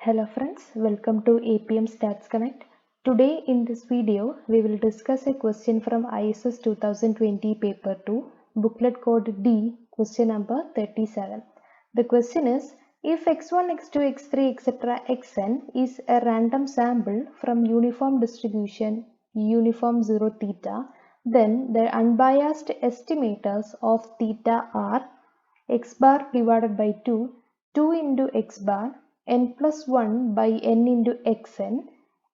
Hello friends, welcome to APM Stats Connect. Today in this video, we will discuss a question from ISS 2020 paper 2, booklet code D, question number 37. The question is, if x1, x2, x3, etc. xn is a random sample from uniform distribution uniform 0 theta, then the unbiased estimators of theta are x bar divided by 2, 2 into x bar, n plus 1 by n into xn,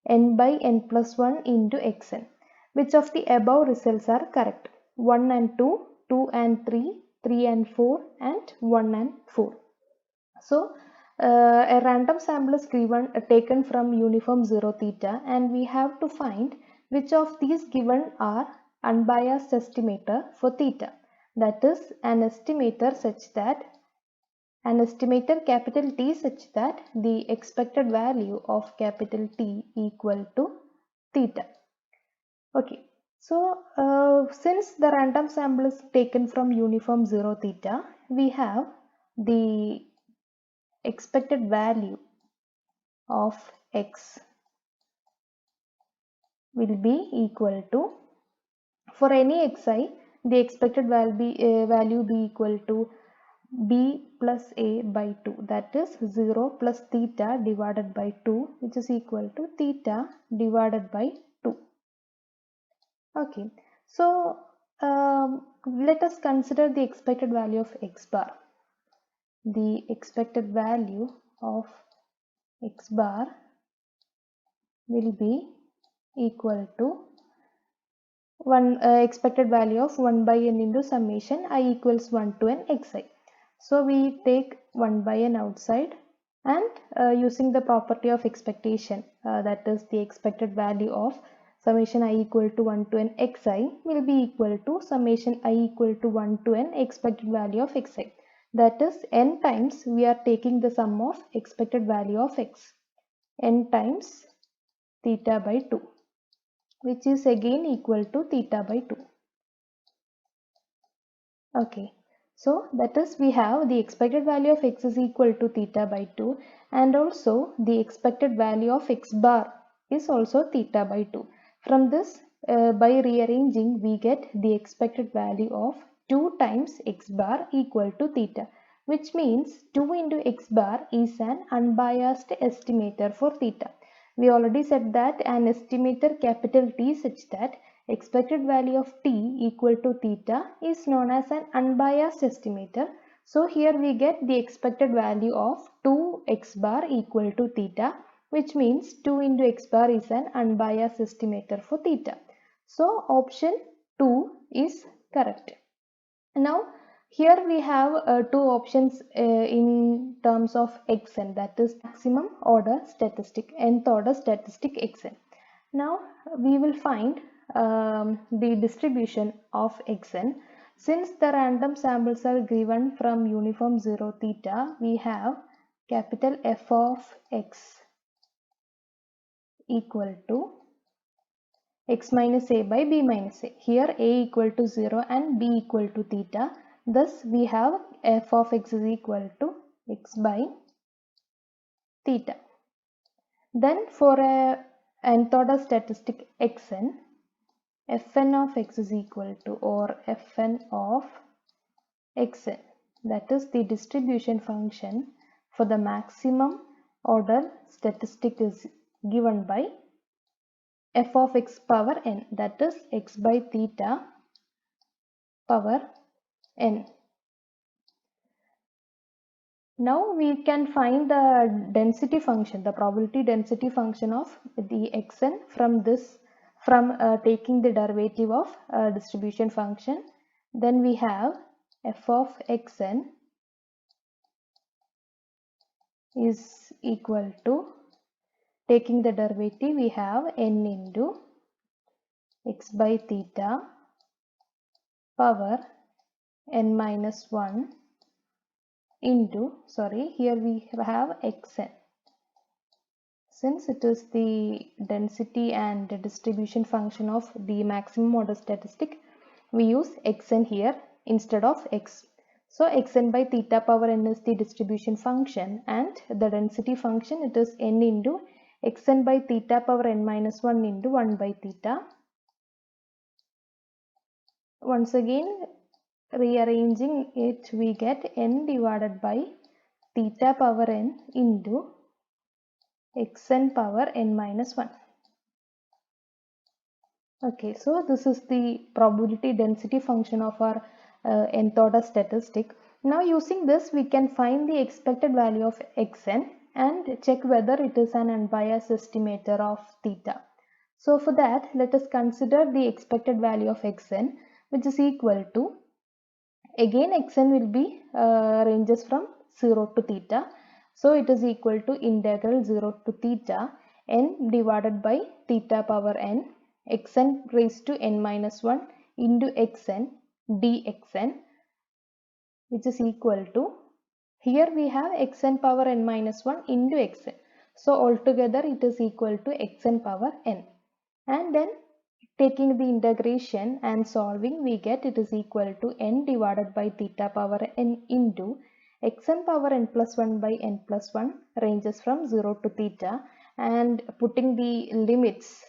n by n plus 1 into xn. Which of the above results are correct? 1 and 2, 2 and 3, 3 and 4, and 1 and 4. So, a random sample is taken from uniform 0 theta, and we have to find which of these given are unbiased estimator for theta. That is, an estimator capital T such that the expected value of capital T equal to theta. Okay, so since the random sample is taken from uniform 0 theta, we have the expected value of x will be equal to, for any xi, the expected value be equal to b plus a by 2, that is 0 plus theta divided by 2, which is equal to theta divided by 2. Okay, so let us consider the expected value of x bar. The expected value of x bar will be equal to expected value of 1 by n into summation I equals 1 to n xi. So we take 1 by n outside, and using the property of expectation, that is the expected value of summation I equal to 1 to n xi will be equal to summation I equal to 1 to n expected value of xi. That is, n times we are taking the sum of expected value of x, n times theta by 2, which is again equal to theta by 2. Okay, so that is, we have the expected value of x is equal to theta by 2, and also the expected value of x bar is also theta by 2. From this, by rearranging, we get the expected value of 2 times x bar equal to theta, which means 2 into x bar is an unbiased estimator for theta. We already said that an estimator capital T such that expected value of t equal to theta is known as an unbiased estimator. So here we get the expected value of 2x bar equal to theta, which means 2 into x bar is an unbiased estimator for theta. So option 2 is correct. Now here we have two options in terms of xn, that is maximum order statistic, nth order statistic xn. Now we will find the distribution of xn. Since the random samples are given from uniform 0 theta, we have capital F of x equal to x minus a by b minus a. Here a equal to 0 and b equal to theta. Thus we have f of x is equal to x by theta. Then for a nth order statistic xn, fn of x is equal to, or fn of xn, that is the distribution function for the maximum order statistic, is given by f of x power n, that is x by theta power n. Now we can find the density function, the probability density function of the xn from this, from taking the derivative of distribution function. Then we have f of xn is equal to, taking the derivative, we have n into x by theta power n minus 1 into, here we have xn. Since it is the density and distribution function of the maximum order statistic, we use xn here instead of x. So xn by theta power n is the distribution function, and the density function, it is n into xn by theta power n minus 1 into 1 by theta. Once again, rearranging it, we get n divided by theta power n into xn power n minus 1. Okay, so this is the probability density function of our nth order statistic. Now using this, we can find the expected value of xn and check whether it is an unbiased estimator of theta. So for that, let us consider the expected value of xn, which is equal to, again xn will be ranges from 0 to theta. So it is equal to integral 0 to theta n divided by theta power n xn raised to n minus 1 into xn dxn, which is equal to, here we have xn power n minus 1 into xn. So altogether it is equal to xn power n. And then taking the integration and solving, we get it is equal to n divided by theta power n into xn power n plus 1 by n plus 1 ranges from 0 to theta, and putting the limits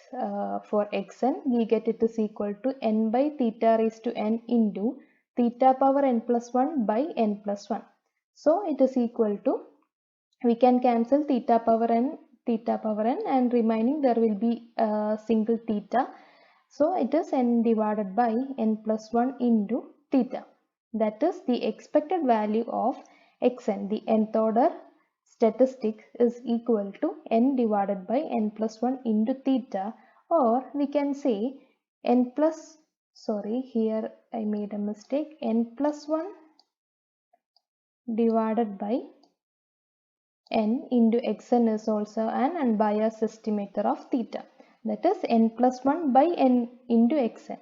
for xn, we get it is equal to n by theta raised to n into theta power n plus 1 by n plus 1. So it is equal to, we can cancel theta power n and remaining there will be a single theta. So it is n divided by n plus 1 into theta. That is the expected value of xn, the nth order statistic, is equal to n divided by n plus 1 into theta, or we can say n plus, sorry, here I made a mistake, n plus 1 divided by n into xn is also an unbiased estimator of theta. That is n plus 1 by n into xn.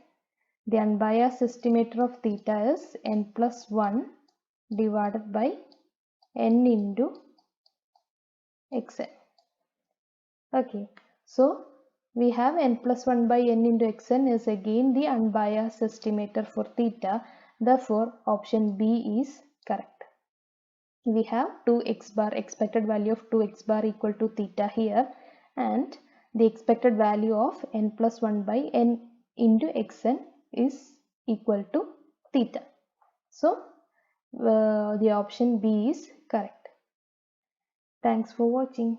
The unbiased estimator of theta is n plus 1 divided by n into xn. Okay, so we have n plus 1 by n into xn is again the unbiased estimator for theta. Therefore, option B is correct. We have 2x bar, expected value of 2x bar equal to theta here, and the expected value of n plus 1 by n into xn is equal to theta. So the option B is correct. Thanks for watching.